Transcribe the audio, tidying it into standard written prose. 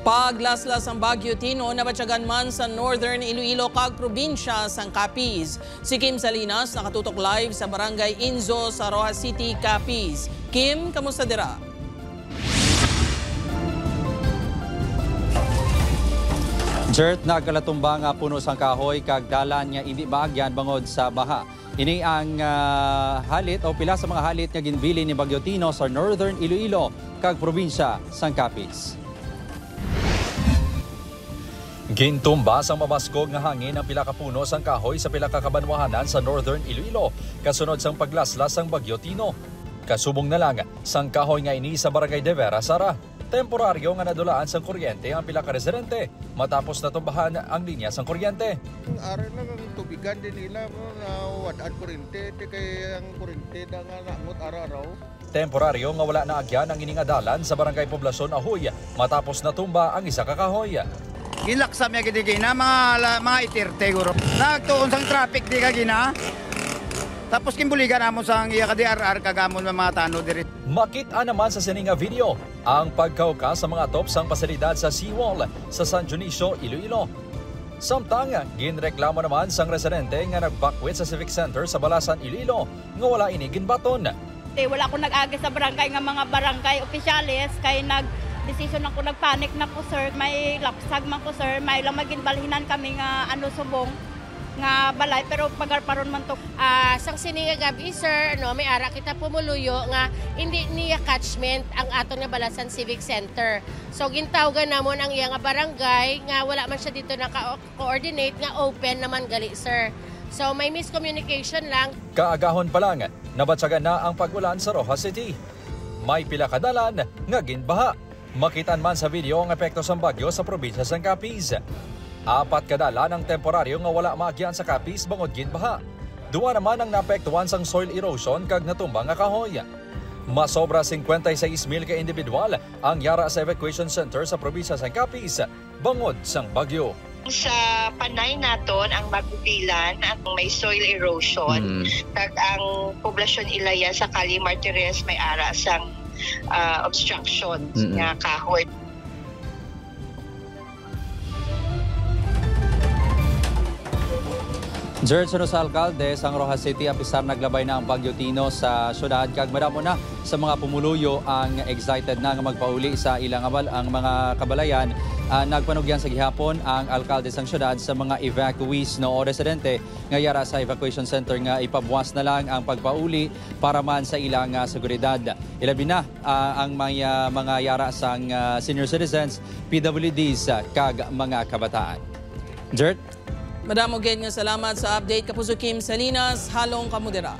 Paglaslas ang Baguio Tino nabatyagan man sa Northern Iloilo kag probinsya sang Capiz. Si Kim Salinas nakatutok live sa Barangay Inzo sa Rojas City, Capiz. Kim, kamusta dira? Jert, nagkalatumba nga puno sang kahoy kag dalan nga hindi baagyan bangod sa baha. Ini ang halit o pila sa mga halit nga ginbili ni Baguio Tino sa Northern Iloilo kag probinsya sang Capiz. Gintumba sa mabaskog nga hangin ang pila ka puno sang kahoy sa pila ka kabanwahanan sa Northern Iloilo kasunod sang paglaslas sang Baguio Tino. Kasubong na lang sang kahoy nga ini sa Barangay de Vera, Sara. Temporaryo nga nadulaan sang kuryente ang pila ka residente matapos natumbahan ang linya sang kuryente. Araw na ang tubigan din nila na wadaan kuryente kay ang kuryente na nga namot araw-araw. Temporaryo nga wala na agyan ang ining adalan sa Barangay Poblacion Ahoy matapos natumba ang isa ka kahoy. Gilaksa may gidigina mga itirte guro. Nagtuon sang traffic di kagina. Tapos kimbuligan namon sang iya ka DRR kagamon mga tano diri. Makita naman sa sininga video ang pagkauka sa mga top sang pasilidad sa seawall sa San Dionisio, Iloilo. Samtang ginreklamo naman sang residente nga nagbakwit sa Civic Center sa Balasan, Iloilo nga wala ini ginbaton. Wala ko nag-agi sa barangay nga mga barangay opisyalis kay decision ako nagpanik na ko sir, may lapsag man ko sir, may lang maginbalhinan kami nga subong nga balay pero pagarparon man to. Sang sininga gabi sir, may ara kita pumuluyo nga hindi niya catchment ang aton nga Balasan Civic Center. So gintawgan namon ang iya nga barangay nga wala man siya dito naka-coordinate nga open naman gali sir. So may miscommunication lang. Kaagahon pa lang, nabatsagan na ang pagulan sa Rojas City. May pila ka dalan nga ginbaha. Makitan man sa video ang epekto sa bagyo sa probinsya sang Capiz. 4 kadala ng temporaryo nga wala maagyan sa Capiz bangod ginbaha. 2 naman ang naapektuhan sang soil erosion kag natumba nga kahoy. Masobra 56,000 ka individual ang yara sa evacuation center sa probinsya sang Capiz bangod sang bagyo. Sa panay naton ang magubilan at may soil erosion kag ang poblasyon Ilaya sa Cali Martires may ara sang obstruction nga kahoy. George sa alkalde sang Rojas City apisar naglabay na ang Baguio Tino sa syudad kag madamo na sa mga pumuluyo ang excited na nga magpauli sa ilang ang mga kabalayan. Nagpanugyan sa gihapon ang alkalde sang syudad sa mga evacuees o residente nga yara sa evacuation center nga ipabuwas na lang ang pagpauli para man sa ilang seguridad. Ilabi na ang mga yara sang senior citizens, PWDs kag mga kabataan. Gert? Madamo gid nga salamat sa update kapuso Kim Salinas, halong kamudera.